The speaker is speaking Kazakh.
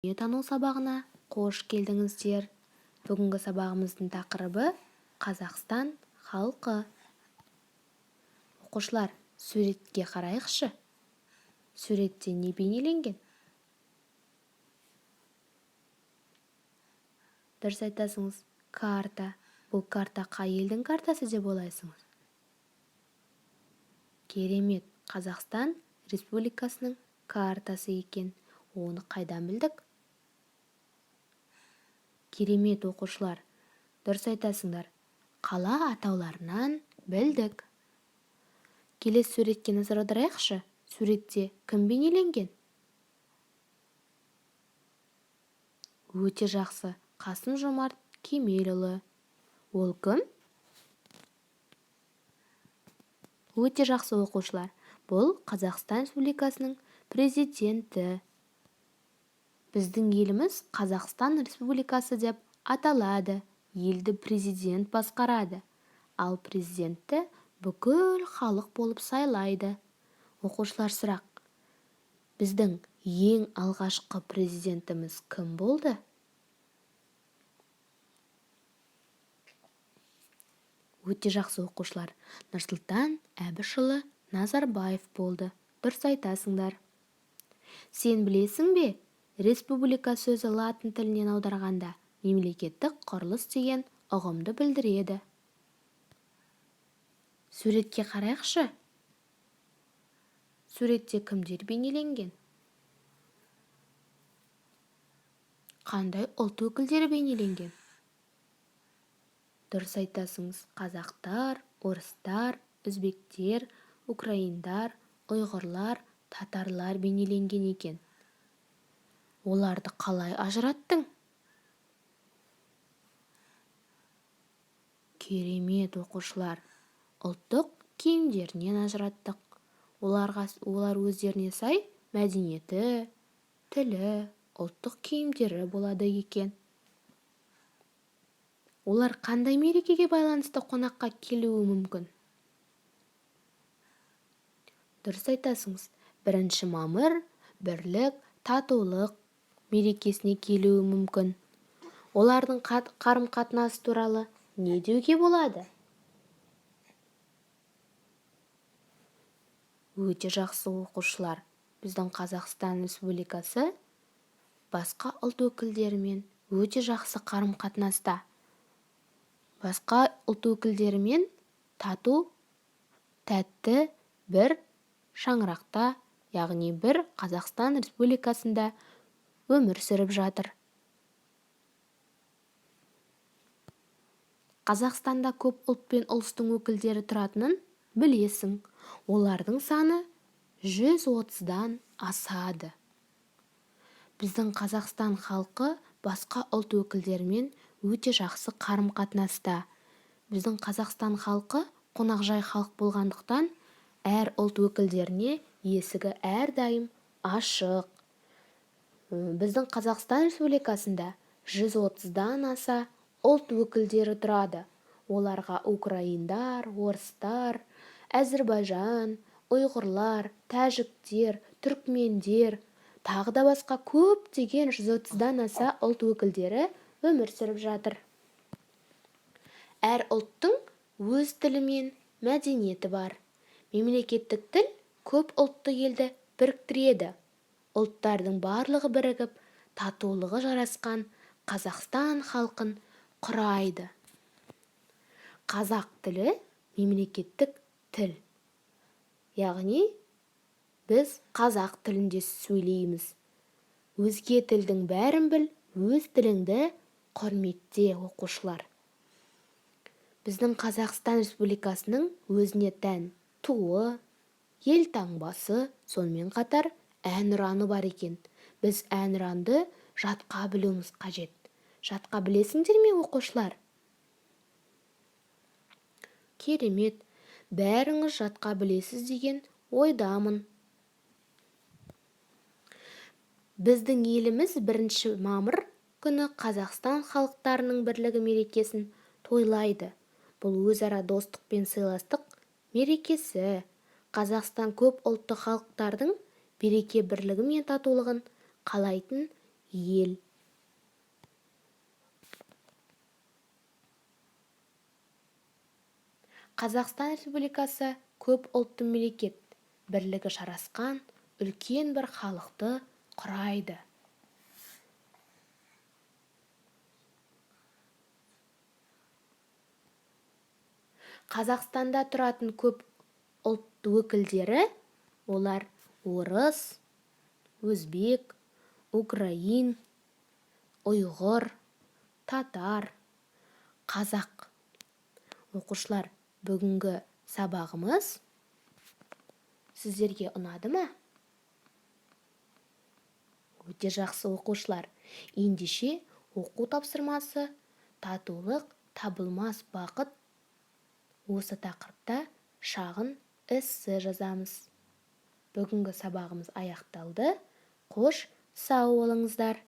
Тану сабағына қош келдіңіздер. Бүгінгі сабағымыздың тақырыбы Қазақстан халқы. Оқушылар, суретке қарайықшы. Суретте не бейнеленген? Дұрыс айтасыңыз, карта. Бұл карта қай елдің картасы деп ойлайсыңыз? Керемет, Қазақстан Республикасының картасы екен. Оны қайдан білдік? Керемет, оқушылар. Дұрыс айтасыңдар. Қала атауларынан білдік. Келесі суретке назар аударайықшы. Суретте кім бейнеленген? Өте жақсы. Қасым-Жомарт Кемелұлы. Ол кім? Өте жақсы, оқушылар. Бұл Қазақстан Республикасының президенті. Біздің еліміз Қазақстан Республикасы деп аталады. Елді президент басқарады. Ал президентті бүкіл халық болып сайлайды. Оқушылар, сұрақ. Біздің ең алғашқы президентіміз кім болды? Өте жақсы, оқушылар. Нұрсұлтан Әбішұлы Назарбаев болды. Дұрыс айтасыңдар. Сен білесің бе? Республика сөзі латын тілінен аударғанда мемлекеттік құрылыс деген ұғымды білдіреді. Суретке қарайықшы. Суретте кімдер бейнеленген? Қандай ұлт өкілдері бейнеленген? Дұрыс айтасыңыз. Қазақтар, орыстар, өзбектер, украиндар, ұйғырлар, татарлар бейнеленген екен. Оларды қалай ажыраттың? Керемет, оқушылар. Ұлттық киімдерінен ажыраттық. Олар өздеріне сай мәдениеті, тілі, ұлттық киімдері болады екен. Олар қандай мерекеге байланысты қонаққа келуі мүмкін? Дұрыс айтасыңыз. 1 мамыр, бірлік, татулық мерекесіне келуі мүмкін. Олардың қарым-қатынасы туралы не деуге болады? Өте жақсы, оқушылар. Біздің Қазақстан Республикасы басқа ұлт өкілдерімен өте жақсы қарым-қатынаста. Басқа ұлт өкілдерімен тату, тәтті бір шаңырақта, яғни бір Қазақстан Республикасында өмір сүріп жатыр. Қазақстанда көп ұлт пен ұлыстың өкілдері тұратынын білесің. Олардың саны 130-дан асады. Біздің Қазақстан халқы басқа ұлт өкілдерімен өте жақсы қарым-қатынаста. Біздің Қазақстан халқы қонақжай халық болғандықтан, әр ұлт өкілдеріне есігі әрдайым ашық. Біздің Қазақстан Республикасында 130-дан аса ұлт өкілдері тұрады. Оларға украиндар, орыстар, Әзірбайжан, ұйғырлар, тәжіктер, түркмендер, тағы да басқа көптеген 130-дан аса ұлт өкілдері өмір сүріп жатыр. Әр ұлттың өз тілі мен мәдениеті бар. Мемлекеттік тіл көп ұлтты елді біріктіреді. Ұлттардың барлығы бірігіп, татулығы жарасқан Қазақстан халқын құрайды. Қазақ тілі мемлекеттік тіл. Яғни, біз қазақ тілінде сөйлейміз. Өзге тілдің бәрін біл, өз тіліңді құрметте, оқушылар. Біздің Қазақстан Республикасының өзіне тән туы, елтаңбасы, сонымен қатар әнұраны бар екен. Біз әнұранды жатқа білуіміз қажет. Жатқа білесіңдер ме, оқушылар? Керемет, бәріңіз жатқа білесіз деген ойдамын. Біздің еліміз 1 мамыр күні Қазақстан халықтарының бірлігі мерекесін тойлайды. Бұл өзара достық пен сыйластық мерекесі. Қазақстан көп ұлтты халықтардың береке бірлігі мен татулығын қалайтын ел. Қазақстан Республикасы көп ұлтты мемлекет, бірлігі жарасқан үлкен бір халықты құрайды. Қазақстанда тұратын көп ұлт өкілдері олар орыс, өзбек, украин, ұйғыр, татар, қазақ. Оқушылар, бүгінгі сабағымыз сіздерге ұнады ма? Өте жақсы оқушылар. Ендеше оқу тапсырмасы татулық табылмас бақыт осы тақырыпта шағын эссе жазамыз. Бүгінгі сабағымыз аяқталды. Қош сау болыңыздар.